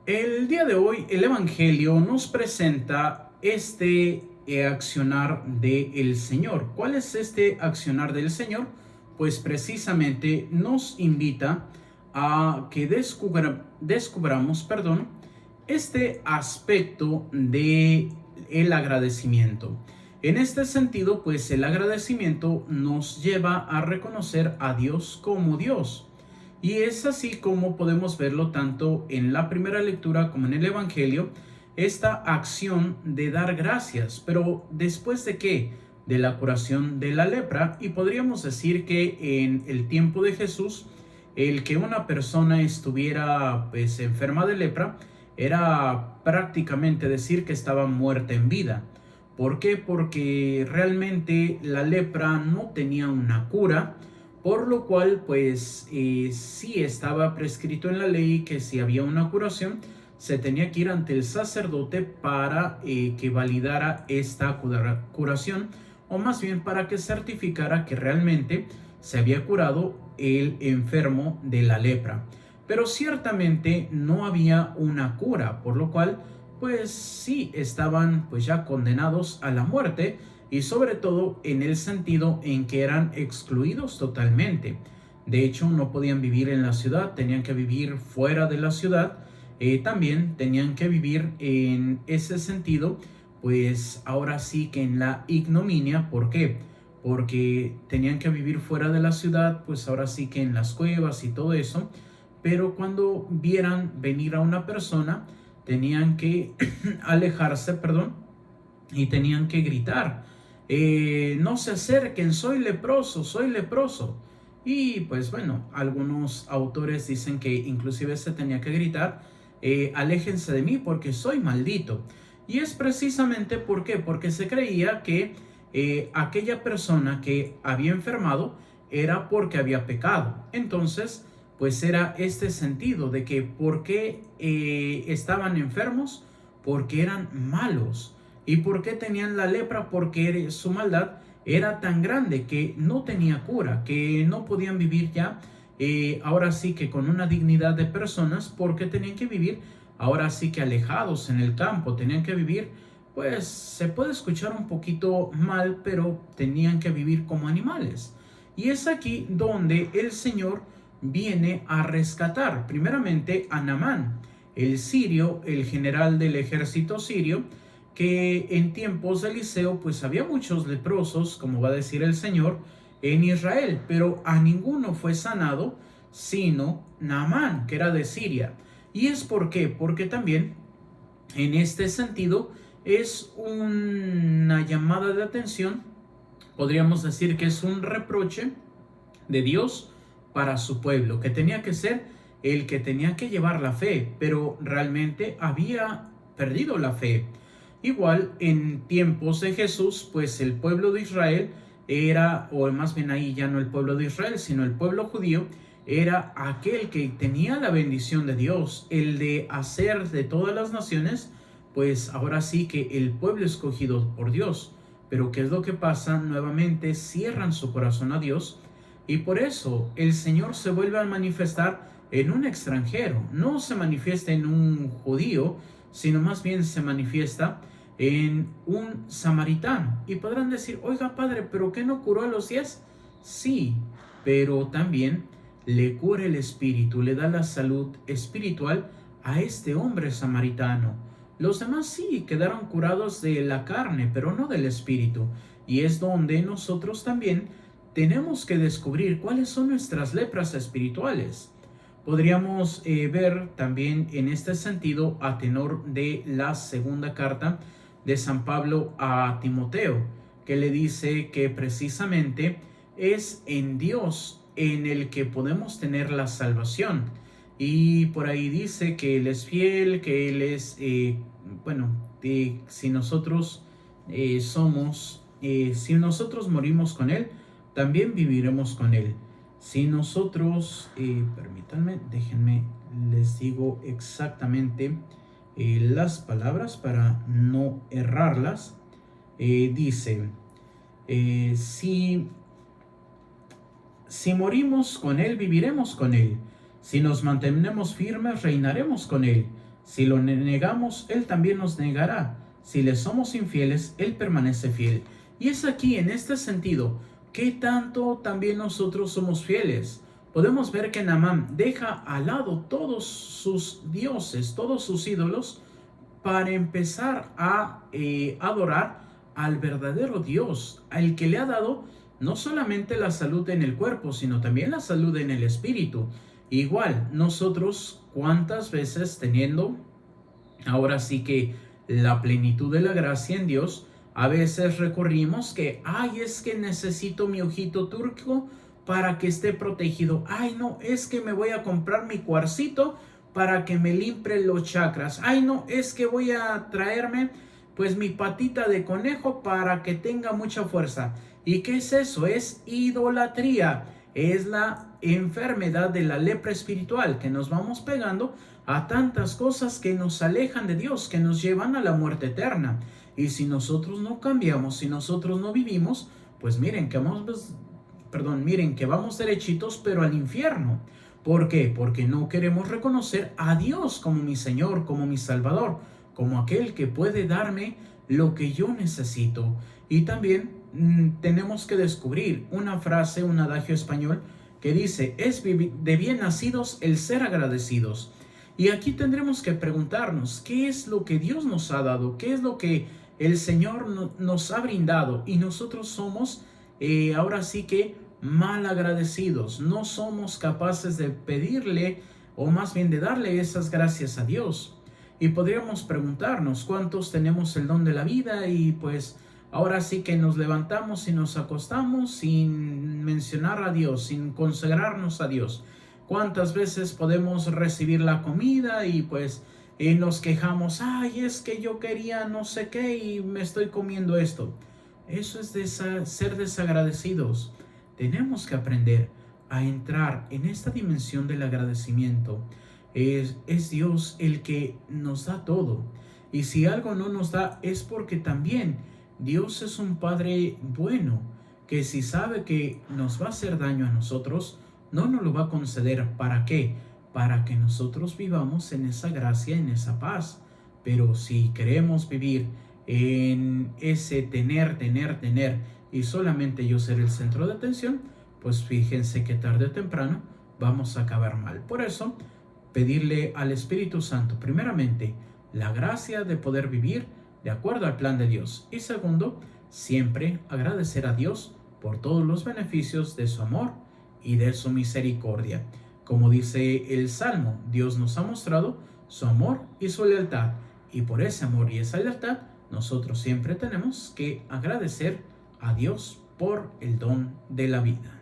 El día de hoy el Evangelio nos presenta accionar del Señor. ¿Cuál es este accionar del Señor? Pues precisamente nos invita a que descubramos, este aspecto de el agradecimiento. En este sentido, pues el agradecimiento nos lleva a reconocer a Dios como Dios. Y es así como podemos verlo tanto en la primera lectura como en el Evangelio, esta acción de dar gracias. Pero ¿después de qué? De la curación de la lepra. Y podríamos decir que en el tiempo de Jesús, el que una persona estuviera pues enferma de lepra era prácticamente decir que estaba muerta en vida. ¿Por qué? Porque realmente la lepra no tenía una cura, por lo cual pues sí estaba prescrito en la ley que si había una curación se tenía que ir ante el sacerdote para que validara esta curación, o más bien para que certificara que realmente se había curado el enfermo de la lepra. Pero ciertamente no había una cura, por lo cual pues sí estaban pues ya condenados a la muerte, y sobre todo en el sentido en que eran excluidos totalmente. De hecho, no podían vivir en la ciudad, tenían que vivir fuera de la ciudad. También tenían que vivir en ese sentido, pues ahora sí que en la ignominia. ¿Por qué? Porque tenían que vivir fuera de la ciudad, pues ahora sí que en las cuevas y todo eso. Pero cuando vieran venir a una persona, tenían que alejarse, y tenían que gritar, no se acerquen, soy leproso, soy leproso. Y pues bueno, algunos autores dicen que inclusive se tenía que gritar, aléjense de mí porque soy maldito. Y es precisamente ¿por qué? Porque se creía que aquella persona que había enfermado era porque había pecado. Entonces, pues era este sentido de que ¿por qué estaban enfermos? Porque eran malos. ¿Y por qué tenían la lepra? Porque su maldad era tan grande que no tenía cura, que no podían vivir ya, ahora sí que con una dignidad de personas, porque tenían que vivir ahora sí que alejados en el campo, tenían que vivir, pues se puede escuchar un poquito mal, pero tenían que vivir como animales. Y es aquí donde el Señor viene a rescatar primeramente a Naamán, el sirio, el general del ejército sirio, que en tiempos de Eliseo pues había muchos leprosos, como va a decir el Señor, en Israel, pero a ninguno fue sanado sino Naamán, que era de Siria. ¿Y es por qué? Porque también en este sentido es una llamada de atención, podríamos decir que es un reproche de Dios para su pueblo, que tenía que ser el que tenía que llevar la fe, pero realmente había perdido la fe. Igual en tiempos de Jesús, pues el pueblo de Israel era, o más bien ahí ya no el pueblo de Israel, sino el pueblo judío, era aquel que tenía la bendición de Dios, el de hacer de todas las naciones, pues ahora sí que el pueblo escogido por Dios. Pero ¿qué es lo que pasa? Nuevamente cierran su corazón a Dios, y por eso el Señor se vuelve a manifestar en un extranjero. No se manifiesta en un judío, sino más bien se manifiesta en un samaritano. Y podrán decir, oiga padre, ¿pero qué no curó a los 10? Sí, pero también le cura el espíritu, le da la salud espiritual a este hombre samaritano. Los demás sí quedaron curados de la carne, pero no del espíritu. Y es donde nosotros también tenemos que descubrir cuáles son nuestras lepras espirituales. Podríamos ver también en este sentido a tenor de la segunda carta de San Pablo a Timoteo, que le dice que precisamente es en Dios en el que podemos tener la salvación. Y por ahí dice que Él es fiel, que Él es, si nosotros si nosotros morimos con Él, también viviremos con Él. Si nosotros, permítanme, déjenme, les digo exactamente las palabras para no errarlas. Dice, si morimos con Él, viviremos con Él. Si nos mantenemos firmes, reinaremos con Él. Si lo negamos, Él también nos negará. Si le somos infieles, Él permanece fiel. Y es aquí, en este sentido, que tanto también nosotros somos fieles. Podemos ver que Naamán deja al lado todos sus dioses, todos sus ídolos, para empezar a adorar al verdadero Dios, al que le ha dado no solamente la salud en el cuerpo, sino también la salud en el espíritu. Igual, nosotros, ¿cuántas veces teniendo ahora sí que la plenitud de la gracia en Dios, a veces recurrimos que, ay, es que necesito mi ojito turco para que esté protegido. Ay, no, es que me voy a comprar mi cuarcito para que me limpie los chakras. Ay, no, es que voy a traerme pues mi patita de conejo para que tenga mucha fuerza. ¿Y qué es eso? Es idolatría. Es la enfermedad de la lepra espiritual, que nos vamos pegando a tantas cosas que nos alejan de Dios, que nos llevan a la muerte eterna. Y si nosotros no cambiamos, si nosotros no vivimos, pues miren que vamos derechitos, pero al infierno. ¿Por qué? Porque no queremos reconocer a Dios como mi Señor, como mi Salvador, como aquel que puede darme lo que yo necesito. Y también tenemos que descubrir una frase, un adagio español que dice, es de bien nacidos el ser agradecidos. Y aquí tendremos que preguntarnos, ¿qué es lo que Dios nos ha dado? ¿Qué es lo que el Señor nos ha brindado? Y nosotros somos, ahora sí que, mal agradecidos. No somos capaces de pedirle, o más bien de darle esas gracias a Dios. Y podríamos preguntarnos, ¿cuántos tenemos el don de la vida? Y pues ahora sí que nos levantamos y nos acostamos sin mencionar a Dios, sin consagrarnos a Dios. ¿Cuántas veces podemos recibir la comida y pues nos quejamos? Ay, es que yo quería no sé qué y me estoy comiendo esto. Eso es ser desagradecidos. Tenemos que aprender a entrar en esta dimensión del agradecimiento. Es Dios el que nos da todo. Y si algo no nos da es porque también Dios es un Padre bueno, que si sabe que nos va a hacer daño a nosotros, no nos lo va a conceder. ¿Para qué? Para que nosotros vivamos en esa gracia, en esa paz. Pero si queremos vivir en ese tener y solamente yo ser el centro de atención, pues fíjense que tarde o temprano vamos a acabar mal. Por eso, pedirle al Espíritu Santo, primeramente, la gracia de poder vivir de acuerdo al plan de Dios. Y segundo, siempre agradecer a Dios por todos los beneficios de su amor y de su misericordia. Como dice el Salmo, Dios nos ha mostrado su amor y su lealtad. Y por ese amor y esa lealtad, nosotros siempre tenemos que agradecer a Dios por el don de la vida.